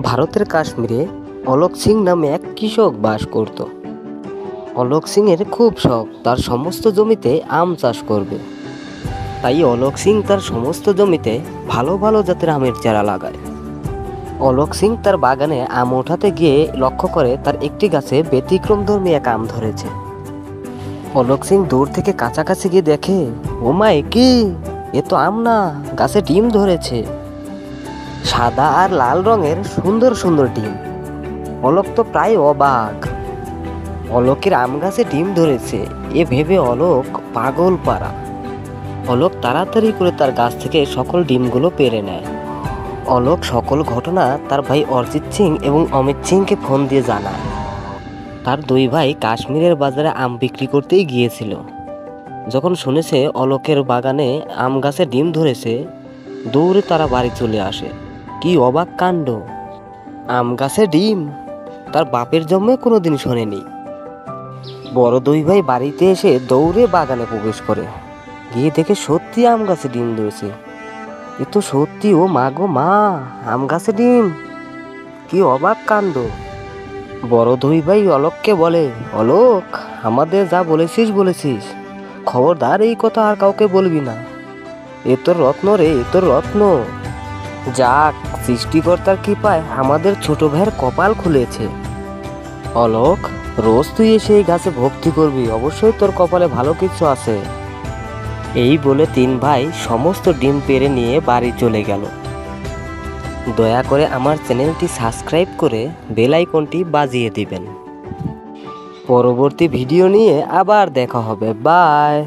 ভারতের কাশ্মীরে অলোক সিং নামে এক কৃষক বাস করত। অলোক সিং এর খুব শখ তার সমস্ত জমিতে আম চাষ করবে। তাই অলোক সিং তার সমস্ত জমিতে ভালো ভালো জাতের আমের চারা লাগায়। অলোক সিং তার বাগানে আম ওঠাতে গিয়ে লক্ষ্য করে তার একটি গাছে ব্যতিক্রমধর্মী এক আম ধরেছে। অলোক সিং দূর থেকে কাছাকাছি গিয়ে দেখে, ও মাই কি, এ তো আম না, গাছে ডিম ধরেছে। সাদা আর লাল রঙের সুন্দর সুন্দর ডিম। অলোক তো প্রায় অবাক, অলোকের আম গাছে ডিম ধরেছে এ ভেবে অলোক পাগল পারা। অলোক তাড়াতাড়ি করে তার গাছ থেকে সকল ডিমগুলো পেড়ে নেয়। অলোক সকল ঘটনা তার ভাই অরিজিৎ সিং এবং অমিত সিংকে ফোন দিয়ে জানায়। তার দুই ভাই কাশ্মীরের বাজারে আম বিক্রি করতেই গিয়েছিল। যখন শুনেছে অলোকের বাগানে আম গাছে ডিম ধরেছে, দৌড়ে তারা বাড়ি চলে আসে। কি অবাক কাণ্ড, আম গাছে ডিম তার বাপের জন্মে কোনোদিন শোনেনি। বড় দুই ভাই বাড়িতে এসে দৌড়ে বাগানে প্রবেশ করে, গিয়ে দেখে সত্যি আম গাছে ডিম ধরেছে। এ তো সত্যি, ও মা গো মা, আম গাছে ডিম, কি অবাক কাণ্ড। বড় দুই ভাই অলোককে বলে, অলোক, আমাদের যা বলেছিস, খবরদার এই কথা আর কাউকে বলবি না। এ তোর রত্ন রে, এ তোর রত্ন। যাক, সৃষ্টিকর্তার কৃপায় আমাদের ছোট ভাইয়ের কপাল খুলেছে। অলোক, রোজ তুই এসে এই গাছে ভক্তি করবি, অবশ্যই তোর কপালে ভালো কিছু আছে। এই বলে তিন ভাই সমস্ত ডিম পেড়ে নিয়ে বাড়ি চলে গেল। দয়া করে আমার চ্যানেলটি সাবস্ক্রাইব করে বেল আইকনটি বাজিয়ে দিবেন। পরবর্তী ভিডিও নিয়ে আবার দেখা হবে। বাই।